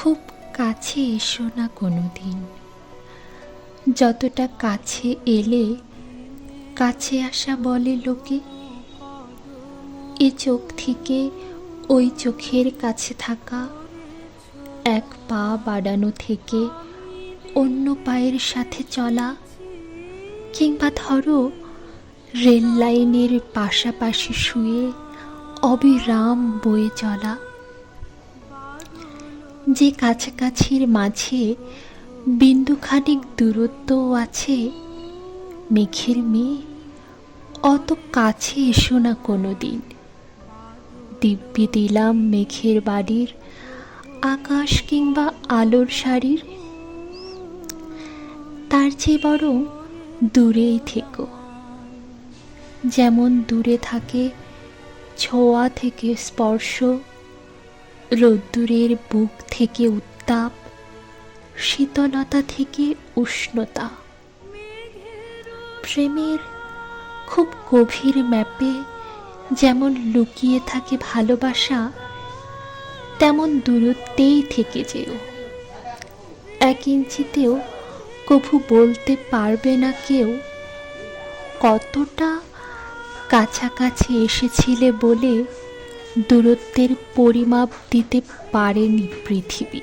খুব কাছে এসো না কোনোদিন। যতটা কাছে এলে কাছে আসা বলে লোকে। এ চোখ থেকে ওই চোখের কাছে থাকা, এক পা বাড়ানো থেকে অন্য পায়ের সাথে চলা, কিংবা ধরো রেল লাইনের পাশাপাশি শুয়ে অবিরাম বয়ে চলা। যে কাছাকাছির মাঝে বিন্দুখানিক দূরত্বও আছে, মেঘের মেয়ে অত কাছে এসো না কোনোদিন। দিব্যি দিলাম মেঘের বাড়ির আকাশ কিংবা আলোর শাড়ির, তার চেয়ে বরং দূরেই থেকো। যেমন দূরে থাকে ছোঁয়া থেকে স্পর্শ, রোদ্দুরের বুক থেকে উত্তাপ, শীতলতা থেকে উষ্ণতা। প্রেমের খুব গভীর ম্যাপে যেমন লুকিয়ে থাকে ভালোবাসা, তেমন দূরত্বেই থেকে যেও। 1 ইঞ্চিতেও কভু বলতে পারবে না কেউ কতটা কাছাকাছি এসেছিলে বলে দূরত্বের পরিমাপ দিতে পারেনি পৃথিবী।